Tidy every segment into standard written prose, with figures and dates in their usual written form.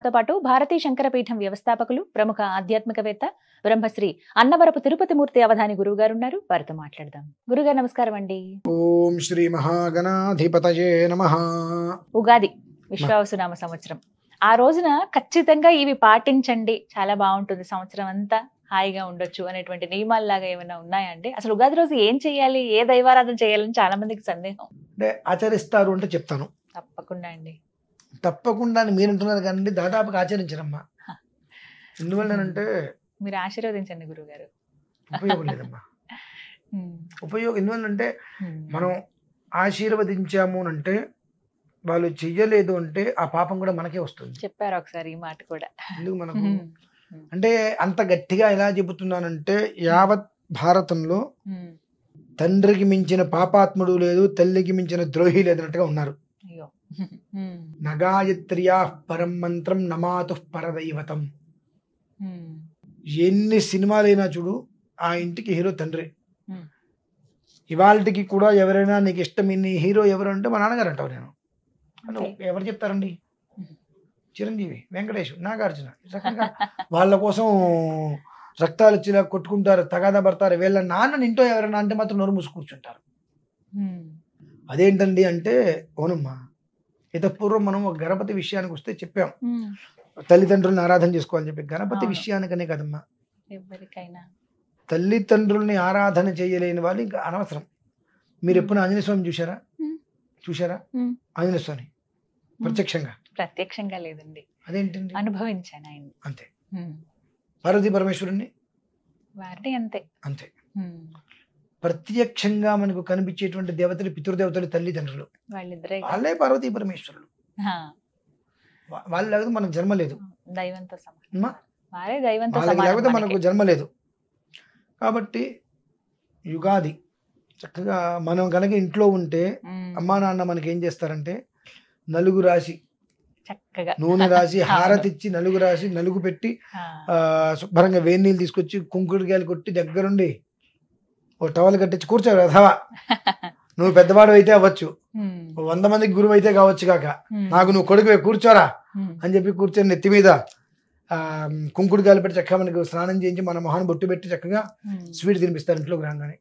మనతో పాటు భారతీ శంకరపీఠం వ్యవస్థాపకులు ప్రముఖ ఆధ్యాత్మికవేత్త బ్రహ్మశ్రీ అన్నవరపు తిరుపతి మూర్తి అవధాని గురువు గారు ఉన్నారు. వారితో మాట్లాడదాం. గురుగారు నమస్కారం అండి. ఓం శ్రీ మహాగణాధిపతయే నమః. ఉగాది విశ్వావసునామ సంవత్సరం. ఆ రోజున ఖచ్చితంగా ఇవి పాటించండి, చాలా బాగుంటుంది, సంవత్సరం అంతా హాయిగా ఉండొచ్చు అనేటువంటి నియమాల్లాగా ఏమైనా ఉన్నాయా అండి? అసలు ఉగాది రోజు ఏం చేయాలి, ఏ దైవారాధన చేయాలని చాలా మందికి సందేహం. అంటే ఆచరిస్తారు అంటే చెప్తాను. తప్పకుండా అండి. తప్పకుండా అని మీరు అంటున్నారు కానీ దాదాపుగా ఆచరించరమ్మా. ఎందువల్లనంటే మీరు ఆశీర్వదించండి గురుగారు. ఉపయోగం లేదమ్మా. ఉపయోగం ఎందువల్లంటే మనం ఆశీర్వదించాము అంటే వాళ్ళు చెయ్యలేదు అంటే ఆ పాపం కూడా మనకే వస్తుంది. చెప్పారు ఒకసారి ఈ మాట కూడా. ఎందుకు మనకు అంటే అంత గట్టిగా ఎలా చెబుతున్నానంటే యావత్ భారతంలో తండ్రికి మించిన పాపాత్ముడు లేదు, తల్లికి మించిన ద్రోహి లేదన్నట్టుగా ఉన్నారు. నగాయత్ర్యా పరం మంత్రం నమాతు పరదైవతం. ఎన్ని సినిమాలైనా చూడు, ఆ ఇంటికి హీరో తండ్రి. ఇవాళకి కూడా ఎవరైనా నీకు ఇష్టం నీ హీరో ఎవరు అంటే మా నాన్నగారు అంటావు. నేను ఎవరు చెప్తారండి? చిరంజీవి, వెంకటేష్, నాగార్జున. వాళ్ళ కోసం రక్తాలు ఇచ్చిలా కొట్టుకుంటారు, తగాదా పడతారు. వీళ్ళ నాన్న ఇంట్లో ఎవరైనా అంటే మాత్రం నోరు మూసి కూర్చుంటారు. అదేంటండి అంటే అవునమ్మా, పూర్వం మనం ఒక గణపతి విషయానికి వస్తే చెప్పాం, తల్లిదండ్రులను ఆరాధన చేసుకోవాలని చెప్పి. గణపతి విషయానికనే కదమ్మా, ఎవరికైనా తల్లిదండ్రుల్ని ఆరాధన చేయలేని వాళ్ళు ఇంకా అనవసరం. మీరు ఎప్పుడు ఆంజనేయ స్వామి చూశారా? ఆంజనేయ స్వామి ప్రత్యక్షంగా లేదండి. అదేంటండి? అనుభవించాను ఆయన. అంతే. పార్వతీ పరమేశ్వరుణ్ణి వారిని అంతే. ప్రత్యక్షంగా మనకు కనిపించేటువంటి దేవతలు పితృదేవతలు తల్లిదండ్రులు, వాళ్ళే పార్వతీ పరమేశ్వరులు. వాళ్ళు లేకపోతే మనకు జన్మ లేదు, లేకపోతే మనకు జన్మ లేదు. కాబట్టి యుగాది చక్కగా మనం కనుక ఇంట్లో ఉంటే అమ్మా నాన్న మనకి ఏం చేస్తారంటే నలుగు రాసి చక్కగా నూనె రాసి హారతి ఇచ్చి నలుగు రాసి నలుగు పెట్టి శుభ్రంగా వేడి నీళ్ళు తీసుకొచ్చి కుంకుడుకాయలు కొట్టి దగ్గరుండి ఓ టవల్ కట్టించి కూర్చోరు. అథవా నువ్వు పెద్దవాడు అయితే అవ్వచ్చు, 100 మందికి గురువు అయితే కావచ్చు కాక, నాకు నువ్వు కొడుకువే కూర్చోరా అని చెప్పి కూర్చొని నెత్తి మీద కుంకుడుకాయలు పెట్టి చక్కగా మనకు స్నానం చేయించి మన మొహాన్ని బొట్టు పెట్టి చక్కగా స్వీట్ తినిపిస్తారు ఇంట్లోకి రాగానే.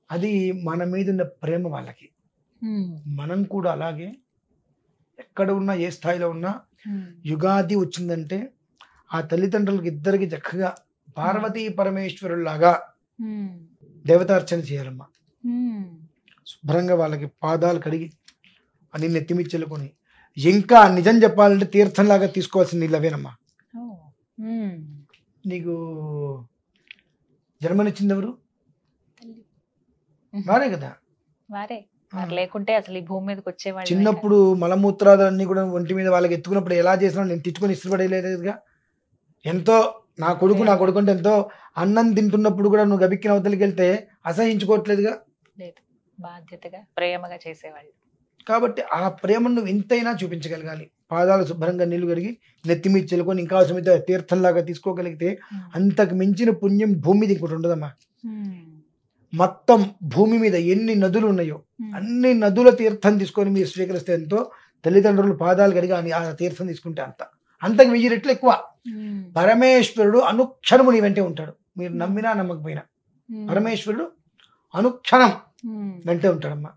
అది మన మీద ఉన్న ప్రేమ వాళ్ళకి. మనం కూడా అలాగే ఎక్కడ ఉన్నా ఏ స్థాయిలో ఉన్నా యుగాది వచ్చిందంటే ఆ తల్లిదండ్రులకి ఇద్దరికి చక్కగా పార్వతీ పరమేశ్వరులాగా దేవతార్చన చేయాలమ్మా. శుభ్రంగా వాళ్ళకి పాదాలు కడిగి అని నెత్తిమిచ్చెలుకొని, ఇంకా నిజం చెప్పాలంటే తీర్థంలాగా తీసుకోవాల్సిన నీళ్ళు అవేనమ్మా. నీకు జన్మనిచ్చింది ఎవరు? వారే కదా. లేకుంటే అసలు ఈ భూమి మీదకి వచ్చేవాళ్ళు. చిన్నప్పుడు మలమూత్రాలన్నీ కూడా ఒంటి మీద వాళ్ళకి ఎత్తుకున్నప్పుడు ఎలా చేసినా నేను తిట్టుకొని ఇష్టపడలేదుగా. ఎంతో నా కొడుకు అంటే ఎంతో అన్నం తింటున్నప్పుడు కూడా నువ్వు గబిక్కిన అవతలికి వెళ్తే అసహించుకోవట్లేదుగా. బాధ్యతగా ప్రేమగా చేసేవాళ్ళు. కాబట్టి ఆ ప్రేమను నువ్వు ఎంతైనా చూపించగలగాలి. పాదాలు శుభ్రంగా నీళ్లు కడిగి నెత్తి మీద చెల్లుకొని ఇంకా అవసరమైతే తీర్థంలాగా తీసుకోగలిగితే అంతకు మించిన పుణ్యం భూమి మీద ఇంకోటి ఉండదమ్మా. మొత్తం భూమి మీద ఎన్ని నదులు ఉన్నాయో అన్ని నదుల తీర్థం తీసుకొని మీరు స్వీకరిస్తే ఎంతో, తల్లిదండ్రులు పాదాలు కడిగి ఆ తీర్థం తీసుకుంటే అంతకు 1000 రెట్లు ఎక్కువ. పరమేశ్వరుడు అనుక్షణము నీ వెంటే ఉంటాడు. మీరు నమ్మినా నమ్మకపోయినా పరమేశ్వరుడు అనుక్షణం వెంటే ఉంటాడమ్మా.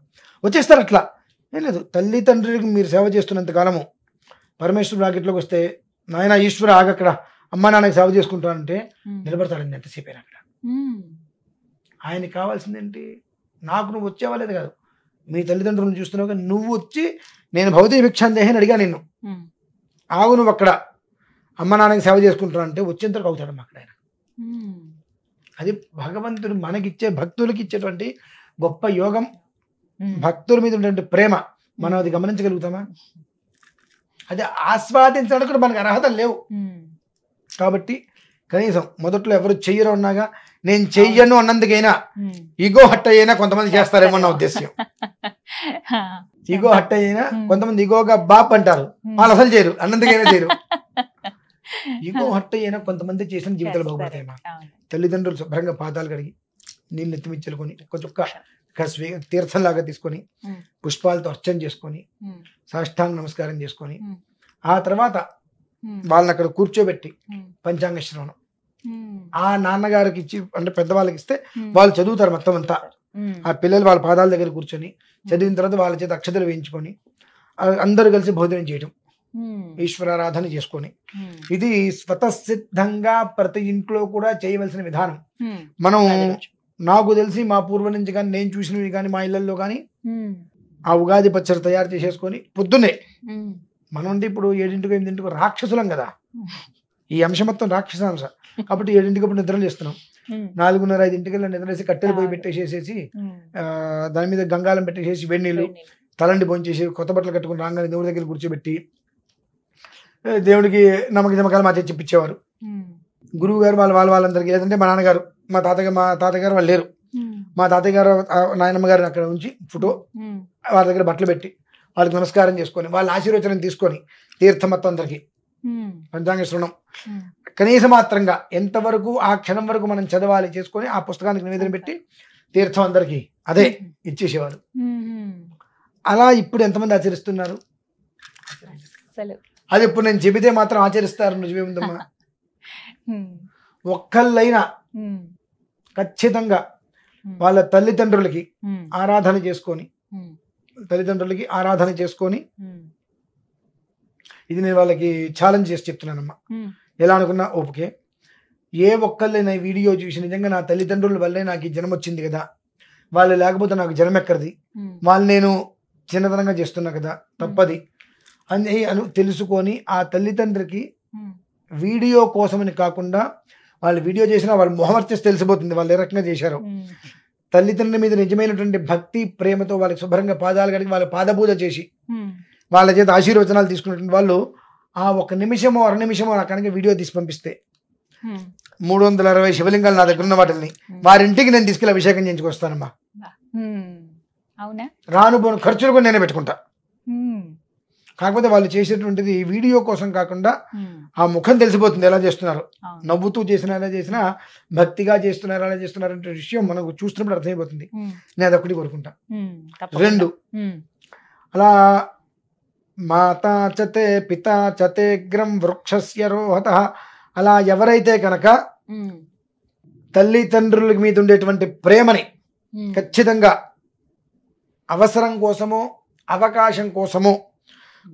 వచ్చేస్తారు అట్లా ఏం లేదు. తల్లిదండ్రులకు మీరు సేవ చేస్తున్నంత కాలము పరమేశ్వరుడు రాకెట్లోకి వస్తే, నాయన ఈశ్వర ఆగక్కడ, అమ్మా నాన్నకి సేవ చేసుకుంటానంటే నిలబడతాడండి ఎంతసేపు అయినా అక్కడ. ఆయనకి కావాల్సిందేంటి? నాకు నువ్వు వచ్చేవాలేదు కాదు, మీ తల్లిదండ్రులను చూస్తున్నావు, నువ్వు వచ్చి నేను భౌతిక భిక్షాందేహి అని అడిగా నిన్ను, ఆగు నువ్వు అక్కడ అమ్మ నాన్నకి సేవ చేసుకుంటున్నా అంటే వచ్చేంతకు అవుతాడమ్మా అక్కడ ఆయన. అది భగవంతుడు మనకిచ్చే, భక్తులకి ఇచ్చేటువంటి గొప్ప యోగం. భక్తుల మీద ఉన్నటువంటి ప్రేమ మనం అది గమనించగలుగుతామా? అది ఆస్వాదించడానికి కూడా మనకు అర్హత లేవు. కాబట్టి కనీసం మొదట్లో ఎవరు చెయ్యరు అన్నాగా నేను చెయ్యను అన్నందుకైనా ఈగో హట్ అయినా కొంతమంది చేస్తారేమో నా ఉద్దేశం. ఈగో హట్ అయినా కొంతమంది ఈగోగా బాప్ అంటారు, వాళ్ళు అసలు చేయరు, అన్నందుకైనా చేయరు. ఈగో హట్ అయినా కొంతమంది చేసిన జీవితాలు బాగుపడతాయి. తల్లిదండ్రులు శుభ్రంగా పాదాలు కడిగి నీళ్ళు ఎత్తిమిచ్చుకొని ఒక చుక్క తీర్థంలాగా తీసుకొని పుష్పాలతో అర్చన చేసుకొని సాష్టాంగ నమస్కారం చేసుకొని ఆ తర్వాత వాళ్ళని అక్కడ కూర్చోబెట్టి పంచాంగ శ్రవణం ఆ నాన్నగారికి ఇచ్చి అంటే పెద్దవాళ్ళకి ఇస్తే వాళ్ళు చదువుతారు మొత్తం అంతా. ఆ పిల్లలు వాళ్ళ పాదాల దగ్గర కూర్చొని చదివిన తర్వాత వాళ్ళ చేత అక్షతలు వేయించుకొని అందరూ కలిసి భోజనం చేయడం, ఈశ్వరారాధన చేసుకొని, ఇది స్వతసిద్ధంగా ప్రతి ఇంట్లో కూడా చేయవలసిన విధానం. మనం నాకు తెలిసి మా పూర్వం నుంచి కానీ నేను చూసినవి కానీ మా ఇళ్లలో కానీ ఆ ఉగాది పచ్చడి తయారు చేసేసుకొని పొద్దున్నే మనం అంటే ఇప్పుడు 7 8 రాక్షసులం కదా, ఈ అంశం మొత్తం రాక్షసాంశ కాబట్టి 7 ఇప్పుడు నిద్రలు చేస్తున్నాం. 4:30 5 నిద్రలేసి కట్టెలు పోయి పెట్టేసేసి దాని మీద గంగాలం పెట్టేసేసి వెన్నీళ్ళు తలండి భోంచేసి కొత్త బట్టలు కట్టుకుని రాగానే దేవుడి దగ్గర కూర్చోబెట్టి దేవుడికి నమ్మకాలు మా చెప్పించేవారు. గురువు గారు వాళ్ళందరికీ లేదంటే మా నాన్నగారు మా తాతగారు వాళ్ళు లేరు, మా తాతయ్య గారు నాయనమ్మ గారిని అక్కడ ఉంచి ఫోటో వాళ్ళ దగ్గర బట్టలు పెట్టి వాళ్ళకి నమస్కారం చేసుకొని వాళ్ళ ఆశీర్వచనం తీసుకొని తీర్థం మొత్తం అందరికి పంచాంగ శ్రవణం కనీస మాత్రంగా ఎంతవరకు ఆ క్షణం వరకు మనం చదవాలి చేసుకొని ఆ పుస్తకానికి నివేదన పెట్టి తీర్థం అందరికి అదే ఇచ్చేసేవారు. అలా ఇప్పుడు ఎంతమంది ఆచరిస్తున్నారు? అది ఇప్పుడు నేను చెబితే మాత్రం ఆచరిస్తారు, నిజమేముందమ్మా. ఒక్కళ్ళైనా ఖచ్చితంగా వాళ్ళ తల్లిదండ్రులకి ఆరాధన చేసుకొని ఇది నేను వాళ్ళకి ఛాలెంజ్ చేసి చెప్తున్నానమ్మా. ఎలా అనుకున్నా ఓకే, ఏ ఒక్కళ్ళైనా వీడియో చూసి నిజంగా నా తల్లిదండ్రుల వల్లే నాకు ఈ జన్మ వచ్చింది కదా, వాళ్ళు లేకపోతే నాకు జన్మ ఎక్కడిది, వాళ్ళు నేను చిన్నతనంగా చేస్తున్నా కదా తప్పది అని తెలుసుకొని ఆ తల్లిదండ్రికి వీడియో కోసమని కాకుండా వాళ్ళు వీడియో చేసినా వాళ్ళు మొహమర్చేసి తెలిసిపోతుంది వాళ్ళు ఏ రకంగా చేశారో. తల్లిదండ్రుల మీద నిజమైనటువంటి భక్తి ప్రేమతో వాళ్ళకి శుభ్రంగా పాదాలు కడిగి వాళ్ళ పాదపూజ చేసి వాళ్ళ చేత ఆశీర్వచనాలు తీసుకున్నటువంటి వాళ్ళు ఆ 1 నిమిషమో 2 నిమిషమో నా కనుక వీడియో తీసి పంపిస్తే 360 శివలింగాలు నా దగ్గర ఉన్న వాటిని వారింటికి నేను తీసుకెళ్ళి అభిషేకం చేయించుకొస్తానమ్మా. రాను పోను ఖర్చులు కూడా నేనే పెట్టుకుంటా. కాకపోతే వాళ్ళు చేసేటువంటిది వీడియో కోసం కాకుండా ఆ ముఖం తెలిసిపోతుంది ఎలా చేస్తున్నారు, నవ్వుతూ చేసినా ఎలా చేసినా భక్తిగా చేస్తున్నారు ఎలా చేస్తున్నారు అంటే విషయం మనకు చూస్తున్నప్పుడు అర్థమైపోతుంది. నేను అదొకటి కోరుకుంటా. 2 అలా మాతా చతే పితా చతేగ్రం వృక్షస్య రోహత, అలా ఎవరైతే కనుక తల్లిదండ్రుల మీద ఉండేటువంటి ప్రేమని ఖచ్చితంగా అవసరం కోసమో అవకాశం కోసమో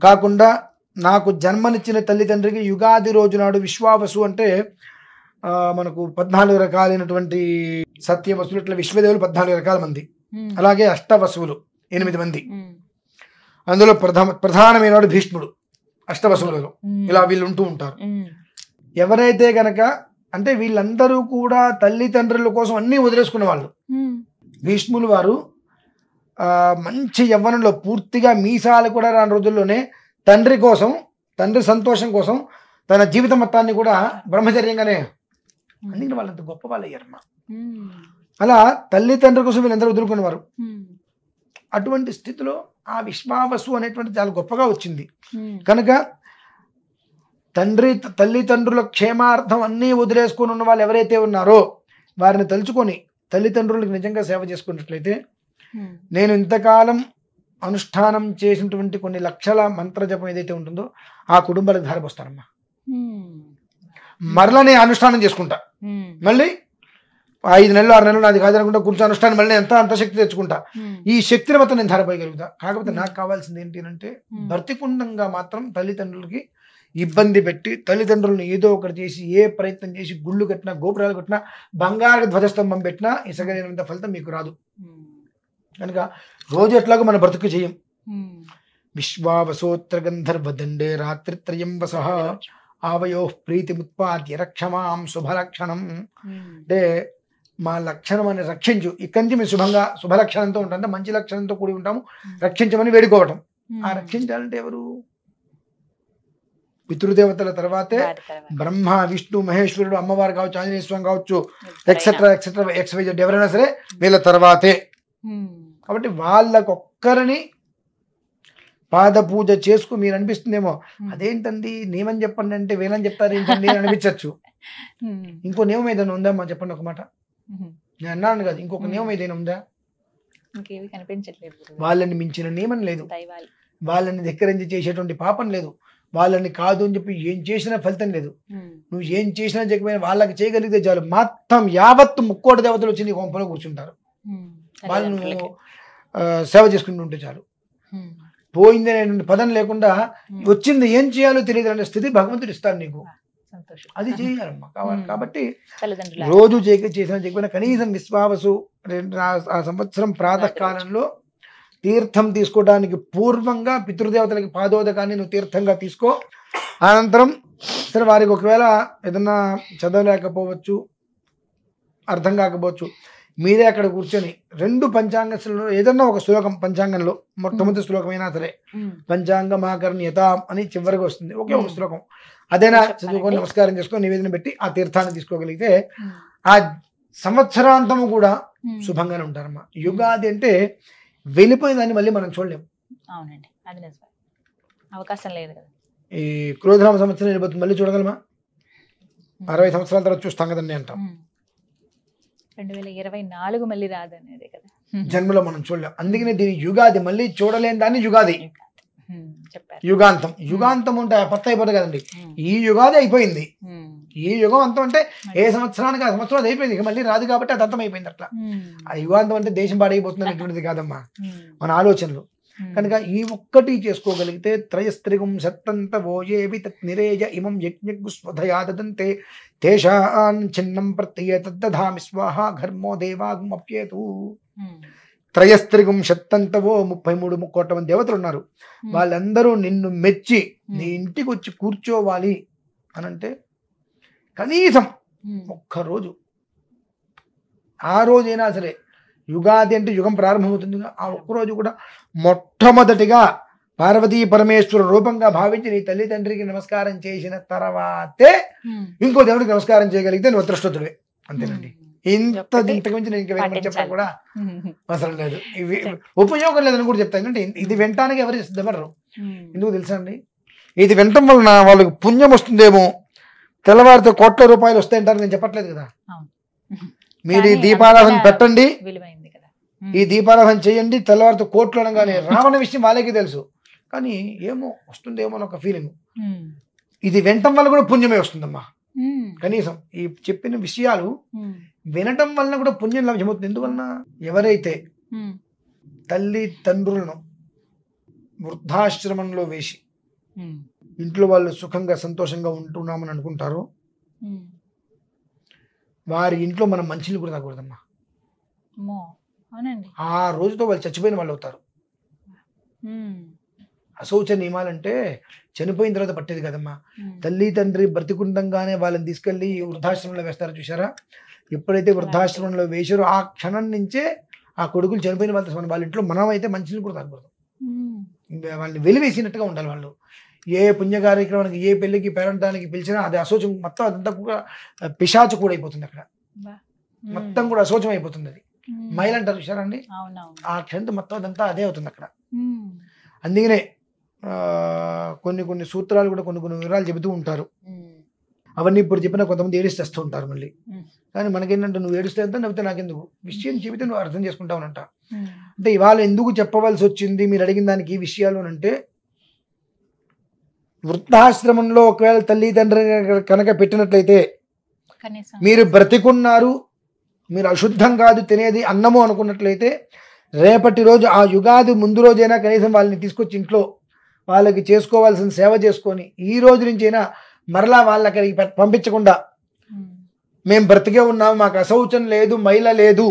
కాకుండా నాకు జన్మనిచ్చిన తల్లిదండ్రికి యుగాది రోజు నాడు విశ్వావసు అంటే మనకు 14 రకాలైనటువంటి సత్యవసులు, ఇట్లా విశ్వదేవులు 14 రకాల మంది, అలాగే అష్టవసువులు 8 మంది, అందులో ప్రధానమైన భీష్ముడు అష్టవసువులలో ఇలా వీళ్ళు ఉంటూ ఉంటారు. ఎవరైతే గనక అంటే వీళ్ళందరూ కూడా తల్లిదండ్రుల కోసం అన్నీ వదిలేసుకున్న వాళ్ళు. భీష్ములు వారు మంచి యవ్వనంలో పూర్తిగా మీసాలు కూడా రాని రోజుల్లోనే తండ్రి కోసం, తండ్రి సంతోషం కోసం తన జీవిత మొత్తాన్ని కూడా బ్రహ్మచర్యంగానే అందుకని వాళ్ళంత గొప్ప వాళ్ళు అయ్యారమ్మా. అలా తల్లిదండ్రుల కోసం వీళ్ళందరూ వదులుకునేవారు. అటువంటి స్థితిలో ఆ విశ్వావసు అనేటువంటి చాలా గొప్పగా వచ్చింది కనుక తల్లిదండ్రుల క్షేమార్థం అన్నీ వదిలేసుకొని ఉన్న వాళ్ళు ఎవరైతే ఉన్నారో వారిని తలుచుకొని తల్లిదండ్రులకు నిజంగా సేవ చేసుకున్నట్లయితే నేను ఇంతకాలం అనుష్ఠానం చేసినటువంటి కొన్ని లక్షల మంత్ర జపం ఏదైతే ఉంటుందో ఆ కుటుంబాలకు ధారపోస్తారమ్మా. మరలా నేను అనుష్ఠానం చేసుకుంటా, మళ్ళీ 5 నెలలు 6 నెలలు నాది కాదనుకుంటా కూర్చొని అనుష్ఠానం మళ్ళీ అంత శక్తి తెచ్చుకుంటా. ఈ శక్తిని మొత్తం నేను ధారపోయగలుగుతా. కాకపోతే నాకు కావాల్సింది ఏంటి అంటే భర్తికుండంగా మాత్రం తల్లిదండ్రులకి ఇబ్బంది పెట్టి తల్లిదండ్రులను ఏదో ఒకటి చేసి ఏ ప్రయత్నం చేసి గుళ్ళు కట్టినా గోపురాలు కట్టినా బంగారు ధ్వజస్తంభం పెట్టినా ఇసగలేనంత ఫలితం మీకు రాదు. కనుక రోజు ఎట్లాగో మన బ్రతుకు చేయం. విశ్వావసోత్ర గంధర్వదండే రాత్రిత్రయం వసః ఆవయో ప్రీతిముత్పాద్య రక్షమాం శుభలక్షణం. అంటే మా లక్షణాన్ని రక్షించు, ఇక్కడి నుంచి మేము శుభలక్షణంతో ఉంటాం, అంటే మంచి లక్షణంతో కూడి ఉంటాము, రక్షించమని వేడుకోవటం. ఆ రక్షించాలంటే ఎవరు? పితృదేవతల తర్వాతే బ్రహ్మ విష్ణు మహేశ్వరుడు అమ్మవారు కావచ్చు, ఆంజనేయ స్వామి కావచ్చు, ఎక్సెట్రా ఎక్స్వైజెడ్ ఎవరైనా సరే వీళ్ళ తర్వాతే. కాబట్టి వాళ్ళకొక్కరిని పాద పూజ చేసుకు మీరు అనిపిస్తుందేమో అదేంటండి నియమం చెప్పండి అంటే వీళ్ళని చెప్తారు ఏంటండి అని అనిపించచ్చు. ఇంకో నియమం ఏదైనా ఉందా మా చెప్పండి ఒక మాట. నేను అన్నాను కదా, ఇంకొక నియమం ఏదైనా ఉందా? ఇంకేవి కనిపించట్లేదు. వాళ్ళని మించిన నియమం లేదు, వాళ్ళని ధిక్కరించి చేసేటువంటి పాపం లేదు, వాళ్ళని కాదు అని చెప్పి ఏం చేసినా ఫలితం లేదు. నువ్వు ఏం చేసినా చెప్పిన వాళ్ళకి చేయగలిగితే చాలు, మొత్తం యావత్తు ముక్కోటి దేవతలు వచ్చి నీ కొంపలో కూర్చుంటారు. వాళ్ళు నువ్వు సేవ చేసుకుంటూ ఉంటే చాలు. పోయింది అనే పదం లేకుండా వచ్చింది ఏం చేయాలో తెలియదు అనే స్థితి భగవంతుడు ఇస్తాడు నీకు. అది చేయాలమ్మా. కావాలి కాబట్టి రోజు చేసిన చెప్పిన కనీసం విశ్వావసు ఆ సంవత్సరం ప్రాతకాలంలో తీర్థం తీసుకోవడానికి పూర్వంగా పితృదేవతలకి పాదోదకాన్ని నువ్వు తీర్థంగా తీసుకో. అనంతరం సరే వారికి ఒకవేళ ఏదన్నా చదవలేకపోవచ్చు, అర్థం కాకపోవచ్చు, మీరే అక్కడ కూర్చొని 2 పంచాంగంలో ఏదన్నా ఒక శ్లోకం, పంచాంగంలో మొట్టమొదటి శ్లోకమైనా సరే పంచాంగమాకర్ణ్యత అని చివరికి వస్తుంది, ఒకే ఒక శ్లోకం, అదేనా చదువుకొని నమస్కారం చేసుకొని నివేదన పెట్టి ఆ తీర్థాన్ని తీసుకోగలిగితే ఆ సంవత్సరాంతము కూడా శుభంగానే ఉంటారమ్మా. యుగాది అంటే వెళ్ళిపోయిందని మళ్ళీ మనం చూడలేము. అవునండి, అది నిజమే, అవకాశం లేదు కదా. ఈ క్రోధనామ సంవత్సరం వెళ్ళిపోతుంది, మళ్ళీ చూడగలమా? 60 సంవత్సరాల తర్వాత చూస్తాం కదండి అంటాం. 2024 మళ్ళీ రాదనేది కదా జన్మలో మనం చూడలేం. అందుకనే దీని యుగాది, మళ్ళీ చూడలేని దాన్ని యుగాది. చెప్పారు. యుగాంతం, యుగాంతం ఉంటే కొత్త అయిపోతుంది కదండి. ఈ యుగాది అయిపోయింది, ఈ యుగం అంతం అంటే ఏ సంవత్సరానికి ఆ సంవత్సరం అది అయిపోయింది, ఇక మళ్ళీ రాదు కాబట్టి అది అంతం అయిపోయింది. అట్లా ఆ యుగాంతం అంటే దేశం పాడైపోతుంది అనేటువంటిది కాదమ్మా మన ఆలోచనలు. కనుక ఈ ఒక్కటి చేసుకోగలిగితే త్రయస్త్రిగుం సత్తంత ఓయేవి తత్ నిరేజ ఇమం యజ్ఞగు స్వధయా దదంతే తేషాన్ చిన్నం ప్రత్యయ తద్దధామి స్వాహ ఘర్మో దేవాగం అప్యేతు. త్రయస్త్రిగుం శత్తంతవో 33 కోట్ల మంది దేవతలు ఉన్నారు. వాళ్ళందరూ నిన్ను మెచ్చి నీ ఇంటికి వచ్చి కూర్చోవాలి అనంటే కనీసం ఒక్కరోజు, ఆ రోజైనా సరే, యుగాది అంటే యుగం ప్రారంభమవుతుంది, ఆ ఒక్కరోజు కూడా మొట్టమొదటిగా పార్వతీ పరమేశ్వర రూపంగా భావించి నీ తల్లిదండ్రికి నమస్కారం చేసిన తర్వాతే ఇంకో దేవుడికి నమస్కారం చేయగలిగితే నువ్వు అదృష్టవంతుడివే. అంతేనండి. ఇంతకు మించి నేను ఇంకా చెప్పడం కూడా అవసరం లేదు. ఇవి ఉపయోగం లేదని కూడా చెప్తాను. అంటే ఇది వినటానికి ఎవరు సిద్ధపడరు. ఎందుకు తెలుసా అండి? ఇది వినటం వలన వాళ్ళకి పుణ్యం వస్తుందేమో, తెల్లవారితో కోట్ల రూపాయలు వస్తాయంటారు. నేను చెప్పట్లేదు కదా. మీరు ఈ దీపారాధన పెట్టండి, ఈ దీపారాధన చేయండి, తెల్లవారితో కోట్లు అనగానే రావణ విషయం వాళ్ళకి తెలుసు. కానీ ఏమో వస్తుందేమో అని ఒక ఫీలింగ్. ఇది వినటం వల్ల కూడా పుణ్యమే వస్తుందమ్మా. కనీసం ఈ చెప్పిన విషయాలు వినటం వలన కూడా పుణ్యం లభ్యమవుతుంది. ఎందువలన? ఎవరైతే తల్లి తండ్రులను వృద్ధాశ్రమంలో వేసి ఇంట్లో వాళ్ళు సుఖంగా సంతోషంగా ఉంటున్నామని అనుకుంటారో వారి ఇంట్లో మనం మంచిని కూడా తాగకూడదమ్మా. ఆ రోజుతో వాళ్ళు చచ్చిపోయిన వాళ్ళు అవుతారు. అశౌచ నియమాలంటే చనిపోయిన తర్వాత పట్టేది కదమ్మా. తల్లి తండ్రి బ్రతికుండంగానే వాళ్ళని తీసుకెళ్ళి వృద్ధాశ్రమంలో వేస్తారు చూసారా? ఎప్పుడైతే వృద్ధాశ్రమంలో వేసారో ఆ క్షణం నుంచే ఆ కొడుకులు చనిపోయిన వాళ్ళ ఇంట్లో మనం అయితే మంచిని కూడా తాగకూడదు. వాళ్ళని వెలివేసినట్టుగా ఉండాలి. వాళ్ళు ఏ పుణ్య కార్యక్రమానికి, ఏ పెళ్లికి, పేరంటానికి పిలిచినా అది అశోచం మొత్తం, అదంతా కూడా పిశాచు కూడా అయిపోతుంది. అక్కడ మొత్తం కూడా అశోచం అయిపోతుంది. అది మైల్ అంటారు చూసారా అండి? ఆ క్షణంతో మొత్తం అదంతా అదే అవుతుంది అక్కడ. అందుకనే కొన్ని సూత్రాలు కూడా కొన్ని వివరాలు చెబుతూ ఉంటారు. అవన్నీ ఇప్పుడు చెప్పినా కొంతమంది ఏడిస్తేస్తూ ఉంటారు మళ్ళీ. కానీ మనకేంటంటే నువ్వు ఏడుస్తే ఎంత, నవ్వుతే నాకెందుకు, విషయం చెబితే నువ్వు అర్థం చేసుకుంటావునంట. అంటే ఇవాళ ఎందుకు చెప్పవలసి వచ్చింది మీరు అడిగిన దానికి ఈ విషయాలు అంటే, వృద్ధాశ్రమంలో ఒకవేళ తల్లిదండ్రి కనుక పెట్టినట్లయితే మీరు బ్రతికున్నారు, మీరు అశుద్ధం కాదు తినేది అన్నము అనుకున్నట్లయితే, రేపటి రోజు ఆ యుగాది ముందు రోజైనా కనీసం వాళ్ళని తీసుకొచ్చి ఇంట్లో వాళ్ళకి చేసుకోవాల్సిన సేవ చేసుకొని ఈ రోజు నుంచైనా మరలా వాళ్ళకి పంపించకుండా మేము బ్రతికే ఉన్నాము, మాకు అశౌచం లేదు, మైల లేదు,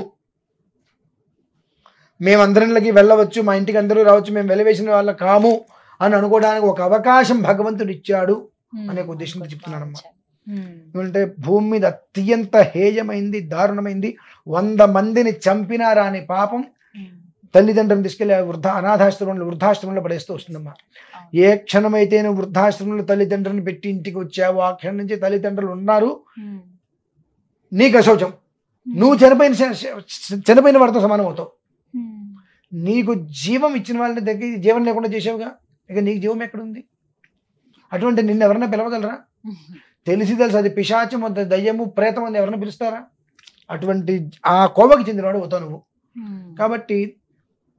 మేమందరిలోకి వెళ్ళవచ్చు, మా ఇంటికి అందరూ రావచ్చు, మేము వెలవేసిన వాళ్ళ కాము అని అనుకోవడానికి ఒక అవకాశం భగవంతుడు ఇచ్చాడు అనే ఉద్దేశంతో చెప్తున్నానమ్మా. ఎందుకంటే భూమి మీద అత్యంత హేయమైంది, దారుణమైంది, 100 మందిని చంపినా రాని పాపం తల్లిదండ్రులను తీసుకెళ్లి వృద్ధాశ్రమంలో పడేస్తూ వస్తుందమ్మా. ఏ క్షణమైతే నువ్వు వృద్ధాశ్రమంలో తల్లిదండ్రులను పెట్టి ఇంటికి వచ్చావో ఆ క్షణం నుంచి తల్లిదండ్రులు ఉన్నారు, నీకు అశౌచం, నువ్వు చనిపోయిన వారితో సమానం అవుతావు. నీకు జీవం ఇచ్చిన వాళ్ళని దగ్గర జీవం లేకుండా చేసావుగా, ఇక నీకు జీవం ఎక్కడుంది? అటువంటి నిన్ను ఎవరైనా పిలవగలరా? తెలిసి అది పిశాచం, దయ్యము, ప్రేతం అని ఎవరైనా పిలుస్తారా? అటువంటి ఆ కోవకి చెందినవాడు అవుతావు నువ్వు. కాబట్టి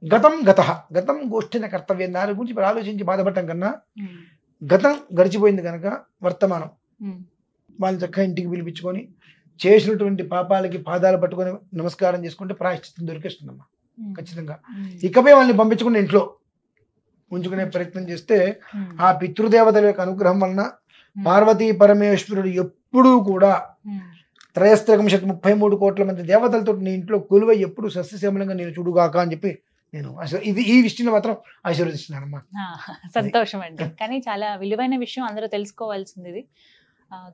గతం గోష్ఠిన కర్తవ్యం, దాని గురించి ఆలోచించి బాధపడటం కన్నా గతం గడిచిపోయింది కనుక వర్తమానం వాళ్ళని చక్కగా ఇంటికి పిలిపించుకొని చేసినటువంటి పాపాలకి పాదాలు పట్టుకొని నమస్కారం చేసుకుంటే ప్రాయశ్చిత్తం దొరికేస్తుందమ్మా ఖచ్చితంగా. ఇకపై వాళ్ళని పంపించుకుని ఇంట్లో ఉంచుకునే ప్రయత్నం చేస్తే ఆ పితృదేవతల యొక్క అనుగ్రహం వలన పార్వతీ పరమేశ్వరుడు ఎప్పుడూ కూడా 33 కోట్ల మంది దేవతలతో నీ ఇంట్లో కొలువై ఎప్పుడు సస్యశ్యామలంగా నేను చూడుగాక అని చెప్పి నేను ఈ విషయంలో మాత్రం ఆశీర్వదిస్తున్నానమ్మా. సంతోషం అండి. కానీ చాలా విలువైన విషయం, అందరూ తెలుసుకోవాల్సింది ఇది.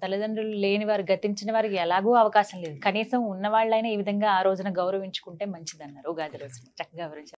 తల్లిదండ్రులు లేని వారు, గతించిన వారికి ఎలాగూ అవకాశం లేదు, కనీసం ఉన్న వాళ్ళైనా ఈ విధంగా ఆ రోజున గౌరవించుకుంటే మంచిదన్నారు ఉగాది రోజున. చక్కగా వివరించారు.